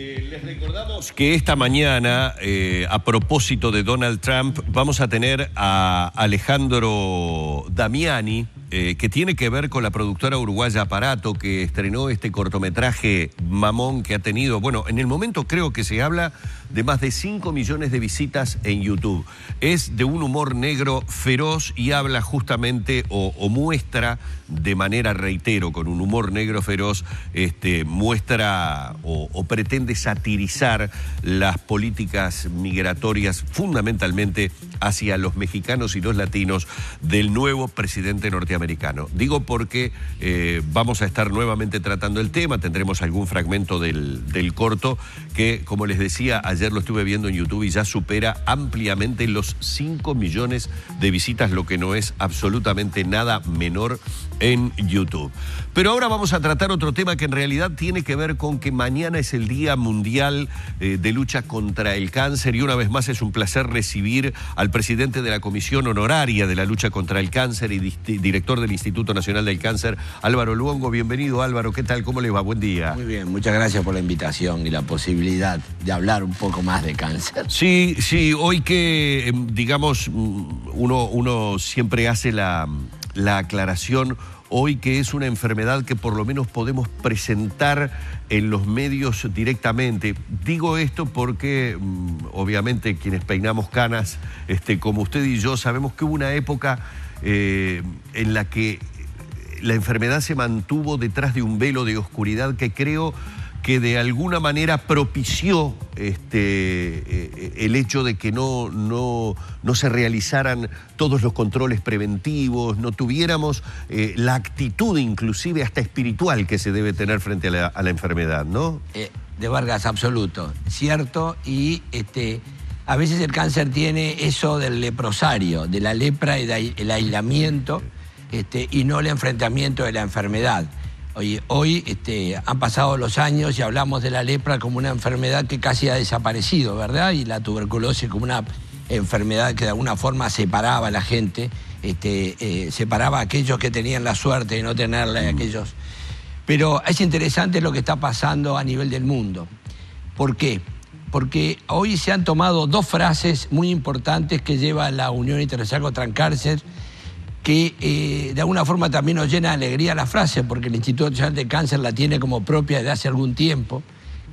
Les recordamos que esta mañana, a propósito de Donald Trump, vamos a tener a Alejandro Damiani, que tiene que ver con la productora uruguaya Aparato, que estrenó este cortometraje mamón que ha tenido, bueno, en el momento creo que se habla de más de 5 millones de visitas en YouTube. Es de un humor negro feroz y habla justamente o muestra de manera, reitero, con un humor negro feroz, muestra o pretende satirizar las políticas migratorias fundamentalmente hacia los mexicanos y los latinos del nuevo presidente norteamericano. Digo porque vamos a estar nuevamente tratando el tema, tendremos algún fragmento del corto que, como les decía, ayer lo estuve viendo en YouTube y ya supera ampliamente los 5 millones de visitas, lo que no es absolutamente nada menor en YouTube. Pero ahora vamos a tratar otro tema que en realidad tiene que ver con que mañana es el Día Mundial de Lucha contra el Cáncer, y una vez más es un placer recibir al presidente de la Comisión Honoraria de la Lucha contra el Cáncer y director del Instituto Nacional del Cáncer, Álvaro Luongo. Bienvenido, Álvaro. ¿Qué tal? ¿Cómo le va? Buen día. Muy bien, muchas gracias por la invitación y la posibilidad de hablar un poco más de cáncer. Sí, hoy que, digamos, uno siempre hace la aclaración, hoy que es una enfermedad que por lo menos podemos presentar en los medios directamente. Digo esto porque, obviamente, quienes peinamos canas, como usted y yo, sabemos que hubo una época en la que la enfermedad se mantuvo detrás de un velo de oscuridad que creo que de alguna manera propició el hecho de que no se realizaran todos los controles preventivos, no tuviéramos la actitud inclusive hasta espiritual que se debe tener frente a la enfermedad, ¿no? De Vargas, absoluto, cierto, y a veces el cáncer tiene eso del leprosario, de la lepra y del aislamiento, y no el enfrentamiento de la enfermedad. Hoy han pasado los años y hablamos de la lepra como una enfermedad que casi ha desaparecido, ¿verdad? Y la tuberculosis como una enfermedad que de alguna forma separaba a la gente, separaba a aquellos que tenían la suerte de no tenerla y a aquellos. Pero es interesante lo que está pasando a nivel del mundo. ¿Por qué? Porque hoy se han tomado dos frases muy importantes que lleva la Unión Internacional contra el Cáncer, que de alguna forma también nos llena de alegría la frase, porque el Instituto Nacional de Cáncer la tiene como propia desde hace algún tiempo,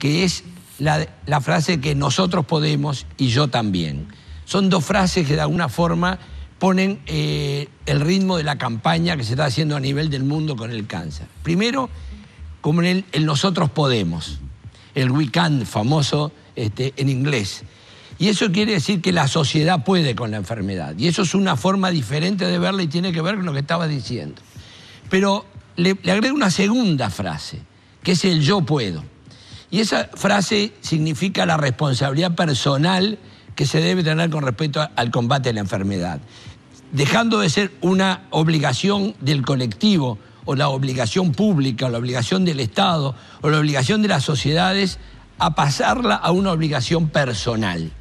que es la frase que nosotros podemos y yo también. Son dos frases que de alguna forma ponen el ritmo de la campaña que se está haciendo a nivel del mundo con el cáncer. Primero, como el nosotros podemos, el we can famoso en inglés. Y eso quiere decir que la sociedad puede con la enfermedad. Y eso es una forma diferente de verla y tiene que ver con lo que estaba diciendo. Pero le agrego una segunda frase, que es el yo puedo. Y esa frase significa la responsabilidad personal que se debe tener con respecto al combate de la enfermedad. Dejando de ser una obligación del colectivo, o la obligación pública, o la obligación del Estado, o la obligación de las sociedades, a pasarla a una obligación personal.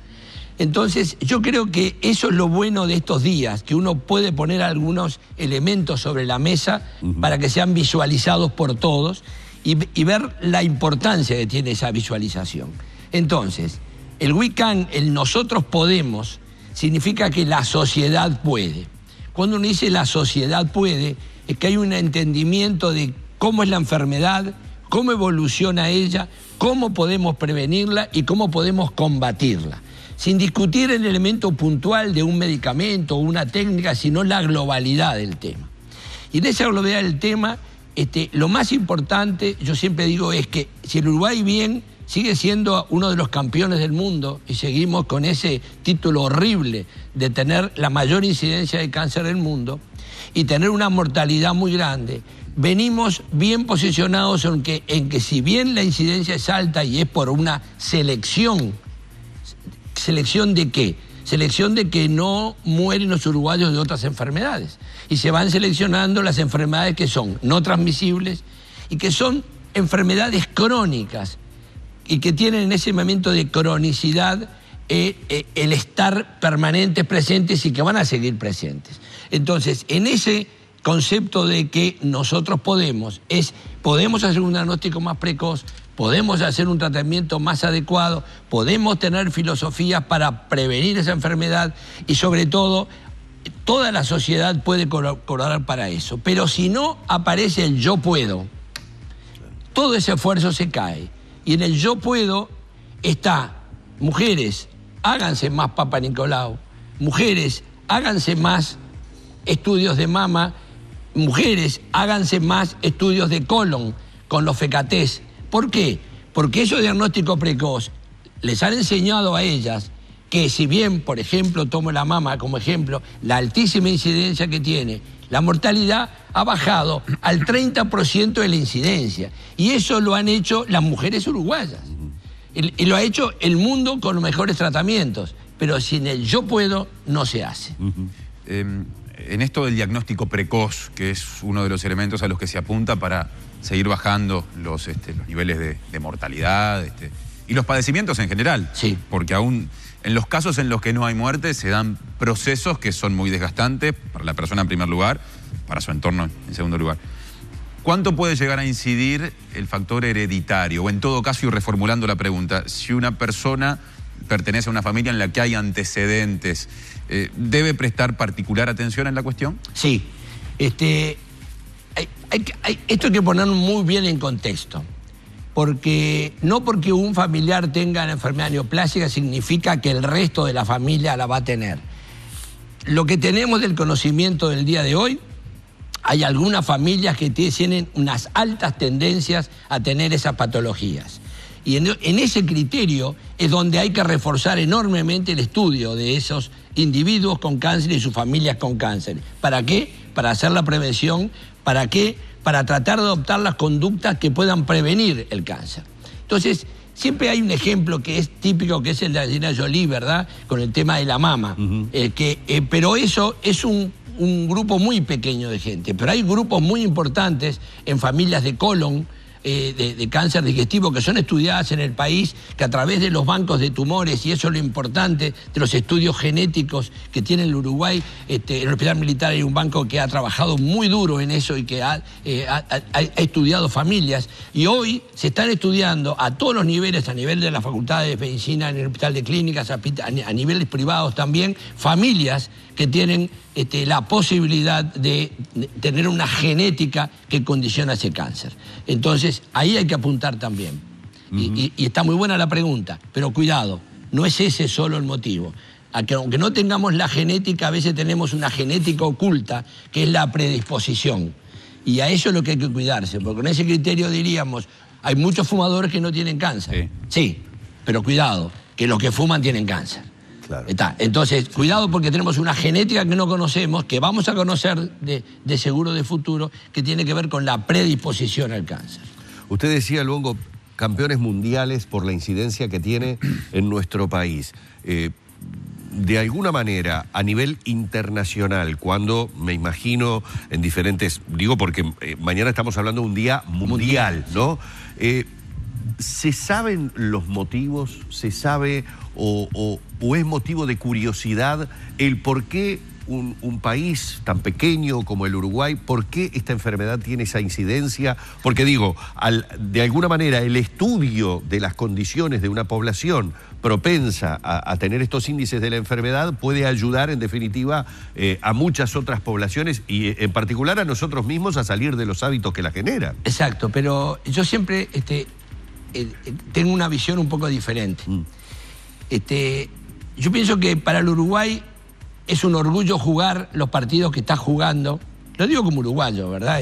Entonces, yo creo que eso es lo bueno de estos días, que uno puede poner algunos elementos sobre la mesa para que sean visualizados por todos y ver la importancia que tiene esa visualización. Entonces, el we can, el nosotros podemos, significa que la sociedad puede. Cuando uno dice la sociedad puede, es que hay un entendimiento de cómo es la enfermedad, cómo evoluciona ella, cómo podemos prevenirla y cómo podemos combatirla. Sin discutir el elemento puntual de un medicamento o una técnica, sino la globalidad del tema. Y en esa globalidad del tema, lo más importante, yo siempre digo, es que si el Uruguay bien sigue siendo uno de los campeones del mundo y seguimos con ese título horrible de tener la mayor incidencia de cáncer del mundo y tener una mortalidad muy grande, venimos bien posicionados en que si bien la incidencia es alta y es por una selección, ¿selección de qué? Selección de que no mueren los uruguayos de otras enfermedades. Y se van seleccionando las enfermedades que son no transmisibles y que son enfermedades crónicas y que tienen en ese momento de cronicidad el estar permanentes, presentes y que van a seguir presentes. Entonces, en ese concepto de que nosotros podemos hacer un diagnóstico más precoz, podemos hacer un tratamiento más adecuado, podemos tener filosofías para prevenir esa enfermedad y sobre todo toda la sociedad puede colaborar para eso. Pero si no aparece el yo puedo, todo ese esfuerzo se cae. Y en el yo puedo está, mujeres, háganse más Papa Nicolau, mujeres, háganse más estudios de mama, mujeres, háganse más estudios de colon con los FECATES. ¿Por qué? Porque esos diagnósticos precoz les han enseñado a ellas que si bien, por ejemplo, tomo la mama como ejemplo, la altísima incidencia que tiene, la mortalidad ha bajado al 30% de la incidencia. Y eso lo han hecho las mujeres uruguayas. Y lo ha hecho el mundo con los mejores tratamientos. Pero sin el yo puedo, no se hace. En esto del diagnóstico precoz, que es uno de los elementos a los que se apunta para seguir bajando los niveles de mortalidad y los padecimientos en general. Sí. Porque aún en los casos en los que no hay muerte se dan procesos que son muy desgastantes para la persona en primer lugar, para su entorno en segundo lugar. ¿Cuánto puede llegar a incidir el factor hereditario? O en todo caso, y reformulando la pregunta, si una persona pertenece a una familia en la que hay antecedentes, ¿debe prestar particular atención en la cuestión? Sí. Esto hay que ponerlo muy bien en contexto. Porque no porque un familiar tenga la enfermedad neoplásica significa que el resto de la familia la va a tener. Lo que tenemos del conocimiento del día de hoy, hay algunas familias que tienen unas altas tendencias a tener esas patologías. Y en ese criterio es donde hay que reforzar enormemente el estudio de esos individuos con cáncer y sus familias con cáncer. ¿Para qué? Para hacer la prevención. ¿Para qué? Para tratar de adoptar las conductas que puedan prevenir el cáncer. Entonces, siempre hay un ejemplo que es típico, que es el de Angelina Jolie, ¿verdad? Con el tema de la mama. Pero eso es un grupo muy pequeño de gente. Pero hay grupos muy importantes en familias de colon, de cáncer digestivo, que son estudiadas en el país, que a través de los bancos de tumores, y eso es lo importante, de los estudios genéticos que tiene el Uruguay, en el Hospital Militar hay un banco que ha trabajado muy duro en eso y que ha estudiado familias, y hoy se están estudiando a todos los niveles, a nivel de la Facultad de Medicina, en el Hospital de Clínicas, a niveles privados también, familias que tienen la posibilidad de tener una genética que condiciona ese cáncer. Entonces, ahí hay que apuntar también. Y está muy buena la pregunta, pero cuidado, no es ese solo el motivo. Aunque no tengamos la genética, a veces tenemos una genética oculta, que es la predisposición. Y a eso es lo que hay que cuidarse, porque con ese criterio diríamos, hay muchos fumadores que no tienen cáncer. Sí, pero cuidado, que los que fuman tienen cáncer. Claro. Entonces, cuidado porque tenemos una genética que no conocemos, que vamos a conocer de seguro de futuro, que tiene que ver con la predisposición al cáncer. Usted decía, Luongo, campeones mundiales por la incidencia que tiene en nuestro país. De alguna manera, a nivel internacional, cuando me imagino en diferentes... Digo porque mañana estamos hablando de un día mundial, ¿no? ¿Se saben los motivos? ¿Se sabe o es motivo de curiosidad el por qué un país tan pequeño como el Uruguay, por qué esta enfermedad tiene esa incidencia? Porque digo, de alguna manera el estudio de las condiciones de una población propensa a tener estos índices de la enfermedad puede ayudar en definitiva a muchas otras poblaciones y en particular a nosotros mismos a salir de los hábitos que la generan. Exacto, pero yo siempre tengo una visión un poco diferente. Yo pienso que para el Uruguay es un orgullo jugar los partidos que está jugando. Lo digo como uruguayo, ¿verdad?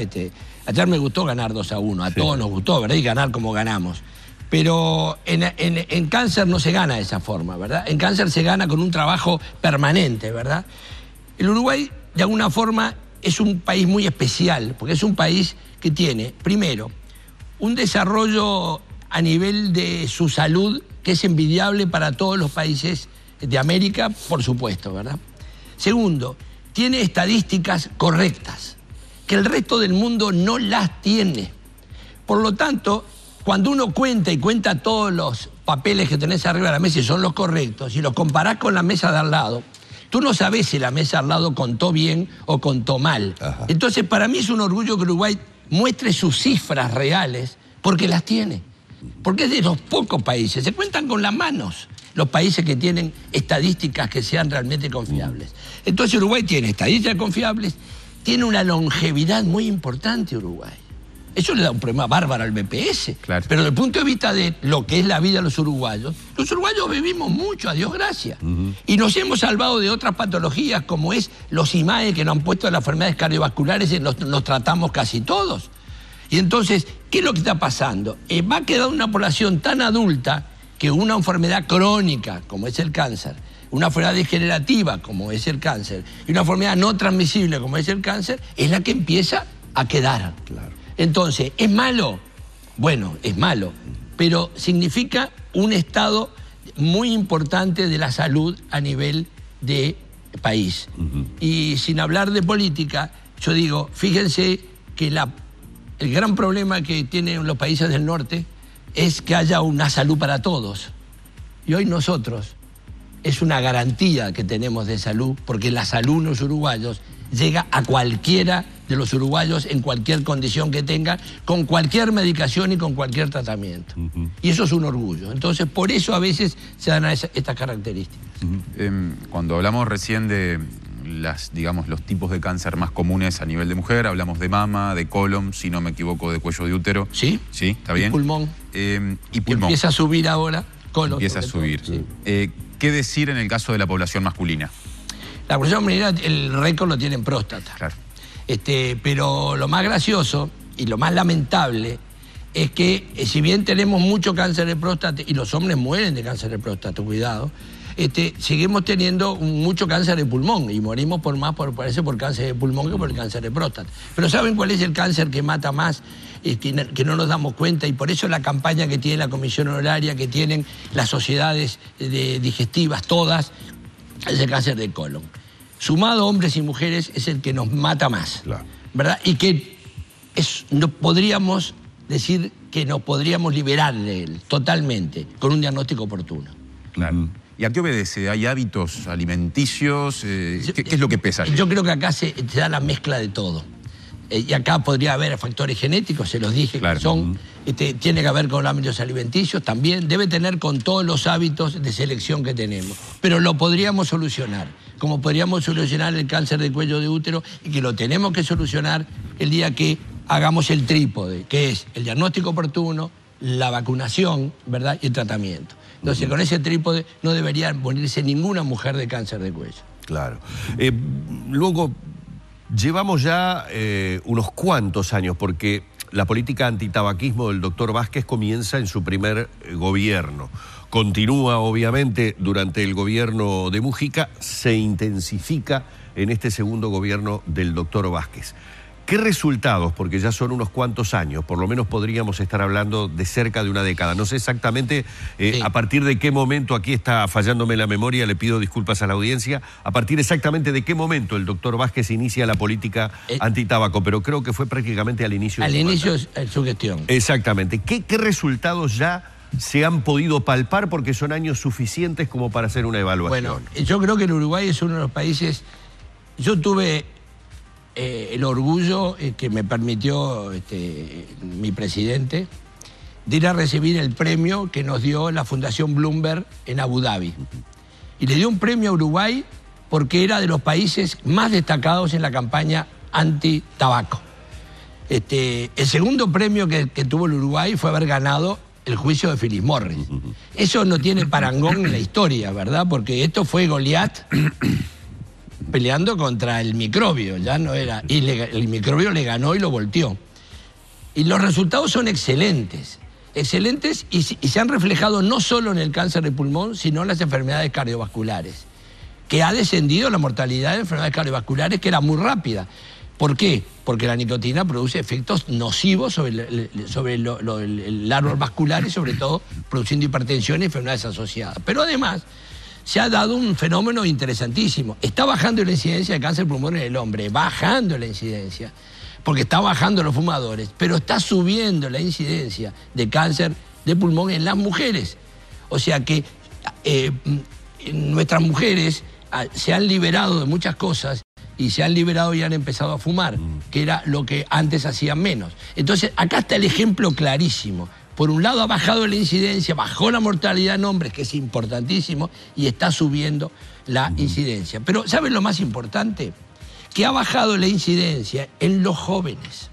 Ayer me gustó ganar 2-1, a todos nos gustó, ¿verdad? Y ganar como ganamos. Pero en cáncer no se gana de esa forma, ¿verdad? En cáncer se gana con un trabajo permanente, ¿verdad? El Uruguay, de alguna forma, es un país muy especial, porque es un país que tiene, primero, un desarrollo a nivel de su salud que es envidiable para todos los países de América, por supuesto, ¿verdad? Segundo, tiene estadísticas correctas, que el resto del mundo no las tiene. Por lo tanto, cuando uno cuenta todos los papeles que tenés arriba de la mesa y son los correctos, y los comparás con la mesa de al lado, tú no sabés si la mesa al lado contó bien o contó mal. Ajá. Entonces, para mí es un orgullo que Uruguay muestre sus cifras reales, porque las tiene. Porque es de los pocos países, se cuentan con las manos los países que tienen estadísticas que sean realmente confiables. Entonces Uruguay tiene estadísticas confiables, tiene una longevidad muy importante Uruguay. Eso le da un problema bárbaro al BPS. Claro. Pero desde el punto de vista de lo que es la vida de los uruguayos vivimos mucho, a Dios gracias. Y nos hemos salvado de otras patologías como es los IMAE que nos han puesto las enfermedades cardiovasculares y los tratamos casi todos. Y entonces, ¿qué es lo que está pasando? Va a quedar una población tan adulta que una enfermedad crónica, como es el cáncer, una enfermedad degenerativa, como es el cáncer, y una enfermedad no transmisible, como es el cáncer, es la que empieza a quedar. Claro. Entonces, ¿es malo? Bueno, es malo, pero significa un estado muy importante de la salud a nivel de país. Y sin hablar de política, yo digo, fíjense que el gran problema que tienen los países del norte es que haya una salud para todos. Y hoy nosotros es una garantía que tenemos de salud, porque la salud de los uruguayos llega a cualquiera de los uruguayos en cualquier condición que tenga, con cualquier medicación y con cualquier tratamiento. Y eso es un orgullo. Entonces, por eso a veces se dan estas características. Cuando hablamos recién de digamos, los tipos de cáncer más comunes a nivel de mujer, hablamos de mama, de colon, si no me equivoco, de cuello de útero. Sí. Sí, ¿está bien? Y pulmón. Y pulmón. Empieza a subir ahora, colon. Empieza a subir. Sí. ¿Qué decir en el caso de la población masculina? La población masculina, el récord lo tiene en próstata. Claro. Pero lo más gracioso y lo más lamentable es que si bien tenemos mucho cáncer de próstata y los hombres mueren de cáncer de próstata, cuidado, seguimos teniendo mucho cáncer de pulmón y morimos por cáncer de pulmón que por el cáncer de próstata. Pero ¿saben cuál es el cáncer que mata más? Que no nos damos cuenta, y por eso la campaña que tiene la Comisión Honoraria, que tienen las sociedades digestivas todas, es el cáncer de colon. Sumado hombres y mujeres es el que nos mata más, claro, ¿verdad? Y que no podríamos decir que nos podríamos liberar de él totalmente con un diagnóstico oportuno. Claro. ¿Y a qué obedece? ¿Hay hábitos alimenticios? ¿Qué es lo que pesa allí? Yo creo que acá se da la mezcla de todo. Y acá podría haber factores genéticos, se los dije, claro, que son, tiene que ver con los hábitos alimenticios también, debe tener con todos los hábitos de selección que tenemos. Pero lo podríamos solucionar, como podríamos solucionar el cáncer de cuello de útero, y que lo tenemos que solucionar el día que hagamos el trípode, que es el diagnóstico oportuno, la vacunación, ¿verdad?, y el tratamiento. Entonces, con ese trípode no debería morirse ninguna mujer de cáncer de cuello. Claro. Luego, llevamos ya unos cuantos años, porque la política antitabaquismo del doctor Vázquez comienza en su primer gobierno. Continúa, obviamente, durante el gobierno de Mujica, se intensifica en este segundo gobierno del doctor Vázquez. ¿Qué resultados? Porque ya son unos cuantos años, por lo menos podríamos estar hablando de cerca de una década. No sé exactamente sí, a partir de qué momento, aquí está fallándome la memoria, le pido disculpas a la audiencia, a partir exactamente de qué momento el doctor Vázquez inicia la política antitabaco, pero creo que fue prácticamente al inicio. Al inicio de su gestión. Exactamente. ¿Qué resultados ya se han podido palpar? Porque son años suficientes como para hacer una evaluación. Bueno, yo creo que el Uruguay es uno de los países. Yo tuve el orgullo que me permitió mi presidente de ir a recibir el premio que nos dio la Fundación Bloomberg en Abu Dhabi. Y le dio un premio a Uruguay porque era de los países más destacados en la campaña anti-tabaco. El segundo premio que tuvo el Uruguay fue haber ganado el juicio de Philip Morris. Eso no tiene parangón en la historia, ¿verdad? Porque esto fue Goliat peleando contra el microbio, ya no era. Y el microbio le ganó y lo volteó. Y los resultados son excelentes. Excelentes y se han reflejado no solo en el cáncer de pulmón, sino en las enfermedades cardiovasculares. Que ha descendido la mortalidad de enfermedades cardiovasculares, que era muy rápida. ¿Por qué? Porque la nicotina produce efectos nocivos sobre el árbol vascular y sobre todo produciendo hipertensión y enfermedades asociadas. Pero además se ha dado un fenómeno interesantísimo. Está bajando la incidencia de cáncer de pulmón en el hombre, bajando la incidencia, porque está bajando los fumadores, pero está subiendo la incidencia de cáncer de pulmón en las mujeres. O sea que nuestras mujeres se han liberado de muchas cosas y se han liberado y han empezado a fumar, que era lo que antes hacían menos. Entonces, acá está el ejemplo clarísimo. Por un lado ha bajado la incidencia, bajó la mortalidad en hombres, que es importantísimo, y está subiendo la incidencia. Pero ¿saben lo más importante? Que ha bajado la incidencia en los jóvenes.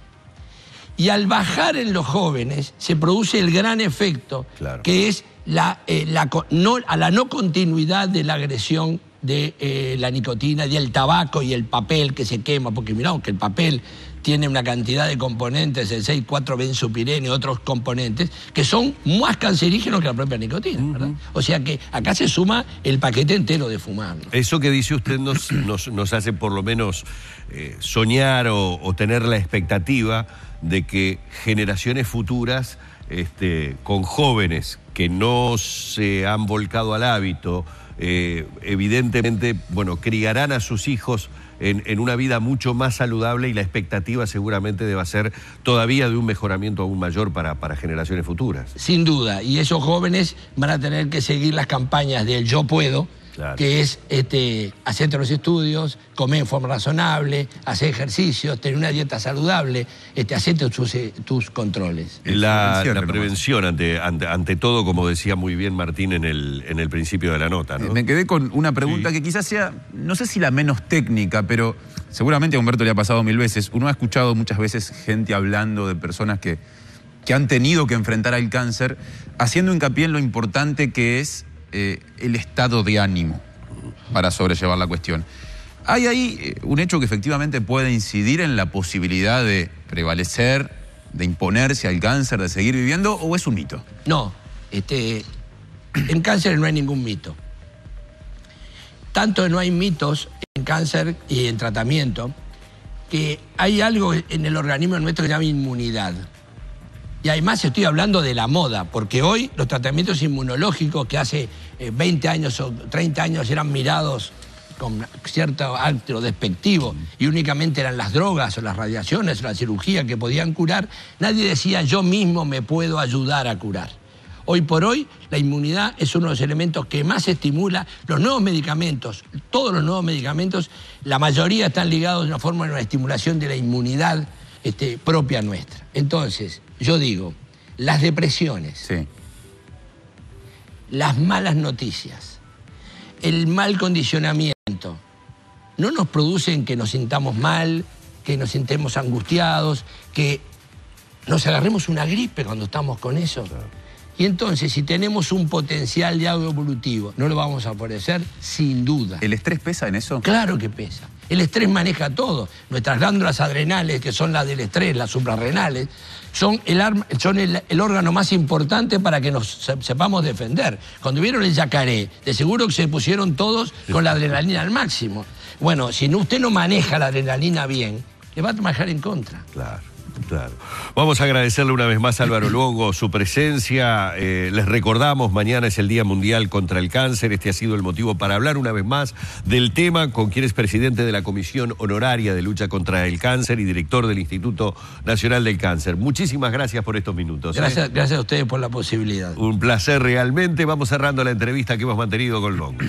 Y al bajar en los jóvenes se produce el gran efecto, claro, que es a la no continuidad de la agresión de la nicotina, del tabaco y el papel que se quema, porque miramos que el papel tiene una cantidad de componentes, el 6,4-benzopireno y otros componentes, que son más cancerígenos que la propia nicotina, ¿verdad? O sea que acá se suma el paquete entero de fumar, ¿no? Eso que dice usted nos hace por lo menos soñar o tener la expectativa de que generaciones futuras, con jóvenes que no se han volcado al hábito, evidentemente, bueno, criarán a sus hijos en una vida mucho más saludable, y la expectativa seguramente debe ser todavía de un mejoramiento aún mayor para generaciones futuras. Sin duda, y esos jóvenes van a tener que seguir las campañas del yo puedo, claro, que es hacerte los estudios, comer en forma razonable, hacer ejercicios, tener una dieta saludable, hacerte tus controles. La prevención ante todo, como decía muy bien Martín en el principio de la nota, ¿no? Me quedé con una pregunta que quizás sea, no sé si la menos técnica, pero seguramente a Humberto le ha pasado 1000 veces. Uno ha escuchado muchas veces gente hablando de personas que han tenido que enfrentar al cáncer, haciendo hincapié en lo importante que es el estado de ánimo para sobrellevar la cuestión. ¿Hay ahí un hecho que efectivamente puede incidir en la posibilidad de prevalecer, de imponerse al cáncer, de seguir viviendo, o es un mito? No, en cáncer no hay ningún mito. Tanto no hay mitos en cáncer y en tratamiento, que hay algo en el organismo nuestro que se llama inmunidad. Y además estoy hablando de la moda, porque hoy los tratamientos inmunológicos que hace 20 años o 30 años eran mirados con cierto acto despectivo y únicamente eran las drogas o las radiaciones o la cirugía que podían curar, nadie decía yo mismo me puedo ayudar a curar. Hoy por hoy la inmunidad es uno de los elementos que más estimula. Los nuevos medicamentos, todos los nuevos medicamentos, la mayoría están ligados de una forma a una estimulación de la inmunidad propia nuestra. Entonces, yo digo, las depresiones, sí, las malas noticias, el mal condicionamiento, no nos producen que nos sintamos mal, que nos sintamos angustiados, que nos agarremos una gripe cuando estamos con eso. Claro. Y entonces, si tenemos un potencial de algo evolutivo, ¿no lo vamos a poder hacer? Sin duda. ¿El estrés pesa en eso? Claro que pesa. El estrés maneja todo. Nuestras glándulas adrenales, que son las del estrés, las suprarrenales, son el órgano más importante para que nos sepamos defender. Cuando vieron el yacaré, de seguro que se pusieron todos con la adrenalina al máximo. Bueno, si usted no maneja la adrenalina bien, le va a trabajar en contra. Claro. Claro. Vamos a agradecerle una vez más a Álvaro Luongo su presencia. Les recordamos, mañana es el Día Mundial contra el Cáncer. Este ha sido el motivo para hablar una vez más del tema con quien es presidente de la Comisión Honoraria de Lucha contra el Cáncer y director del Instituto Nacional del Cáncer. Muchísimas gracias por estos minutos. Gracias a ustedes por la posibilidad. Un placer realmente. Vamos cerrando la entrevista que hemos mantenido con Luongo.